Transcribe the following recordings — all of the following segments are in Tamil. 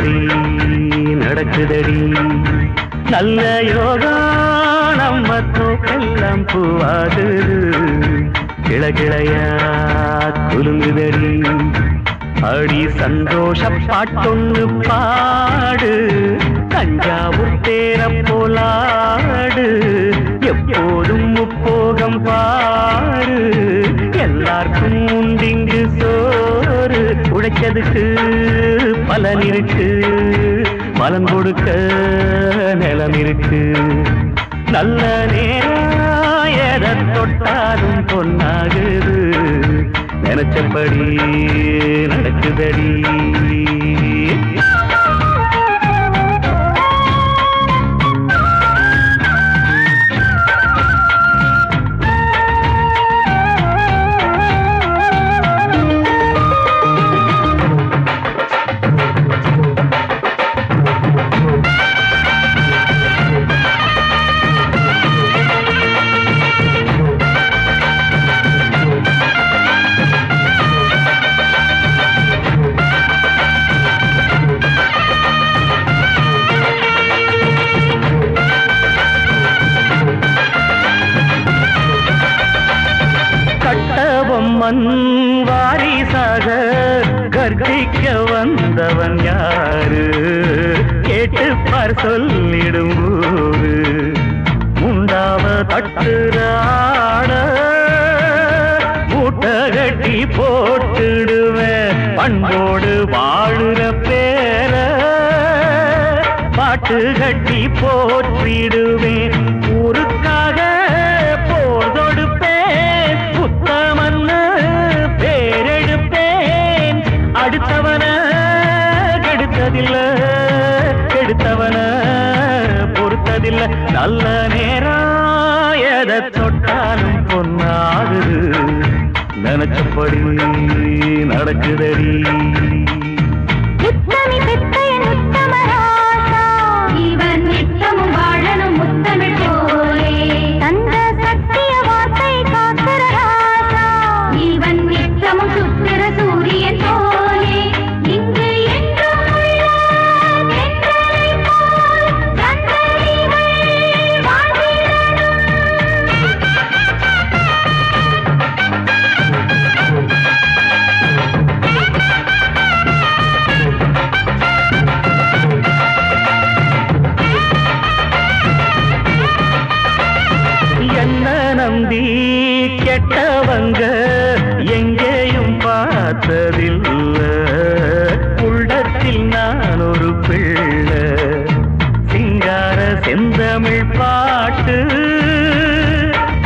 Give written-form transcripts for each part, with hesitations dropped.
நினச்சபடி நடக்குதடி நல்ல யோகா நம்ம தோக்கெல்லாம் பூவாகுது கிளகிளையா குலுங்குதடி அடி சந்தோஷ பாட்டொன்னு பாடு தஞ்சாவூர் தேர போலாடு எப்போதும் முப்போகம் பாரு எல்லாருக்கும் உண்டிங்கு சோறு உழைச்சதுக்கு பலன் இருக்கு பலன் கொடுக்க நிலம் இருக்கு நல்ல நேரம் எதை தொட்டாலும் பொன்னாகுது நினைச்சபடி நடக்குதடி மண் வாரிசாக கர்ஜிக்க வந்தவன் யாரு கேட்டு பார் சொல்லிடும் ஊரு முண்டாவ தட்டுறாட மூட்டை கட்டி போட்டுடுவேன் பண்போடு வாழுற பேர பாட்டு கட்டி போற்றிடுவேன் ஊருக்காக போர் தொடுப்பேன் புத்தமன்னு பேரெடுப்பேன் அடுத்தவன கெடுத்ததில்ல கெடுத்தவன பொறுத்ததில்ல நல்ல நேரம் எதை தொட்டாலும் பொன்னாகுது நினைச்சபடி நடக்குதடி நம்பி கெட்டவங்க எங்கேயும் பார்த்ததில்ல உள்ளத்தில் நான் ஒரு பிள்ளை சிங்கார செந்தமிழ் பாட்டு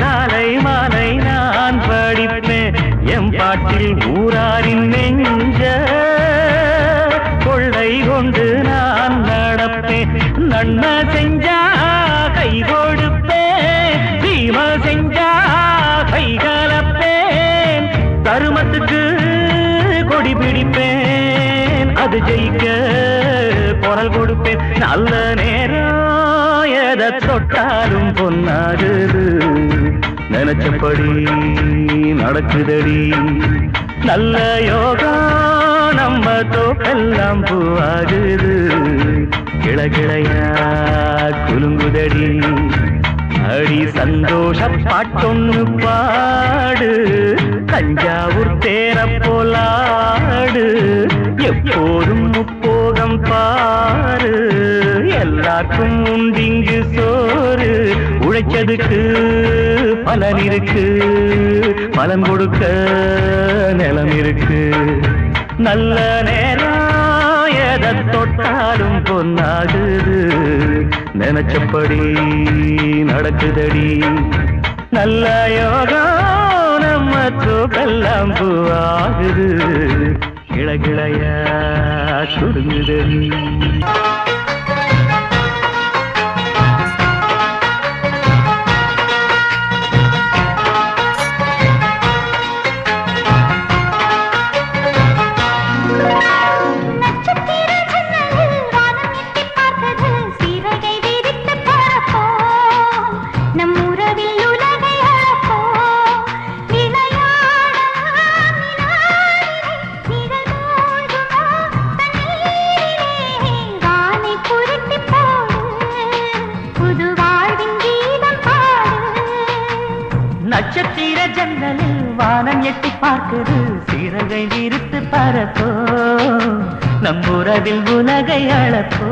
காலை மாலை நான் படிப்பேன் எம் பாட்டில் ஊராரின் நெஞ்ச கொள்ளை கொண்டு நான் நடப்பேன் நன்மை செஞ்சா கை கொடுப்பேன் தீமை செஞ்சா கை கலப்பேன் தருமத்துக்கு கொடி பிடிப்பேன் அது ஜெயிக்க குரல் கொடுப்பேன் நல்ல நேரம் எதை தொட்டாலும் பொன்னாகுது நினைச்சபடி நடக்குதடி நல்ல யோகா நம்ம தோக்கெல்லாம் பூவாகுது கிளகிளையா குலுங்குதடி அடி சந்தோஷ பாட்டொன்னு பாடு தஞ்சாவூர் தேர போலாடு எப்போதும் முப்போகம் பாரு எல்லாருக்கும் உண்டிங்கு சோறு உழைச்சதுக்கு பலன் இருக்கு பலன் கொடுக்க நிலம் இருக்கு நல்ல நேரம் எதை தொட்டாலும் பொன்னாகுது நினைச்சபடி நடக்குதடி நல்ல யோகா நம்ம தோக்கெல்லாம் பூவாகுது கிளகிளையா சுடுங்குதடி Hey எட்டி பார்க்குது சிறகை விரித்து பறப்போ நம்முறவில் உலகை அளப்போ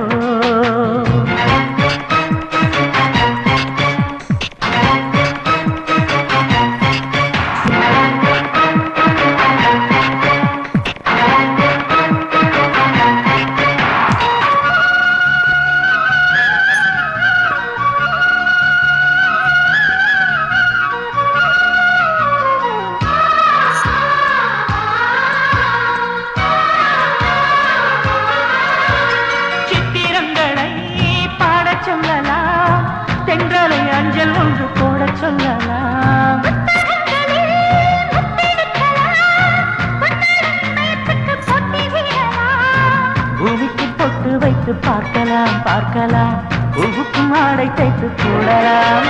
சொல்லலாம் தென்றலை அஞ்சல் ஒன்று போட சொல்லலாம் பூமிக்கு பொட்டு வைத்து பார்க்கலாம் பார்க்கலாம் பூவுக்கும் ஆடை தைத்து போடலாம்.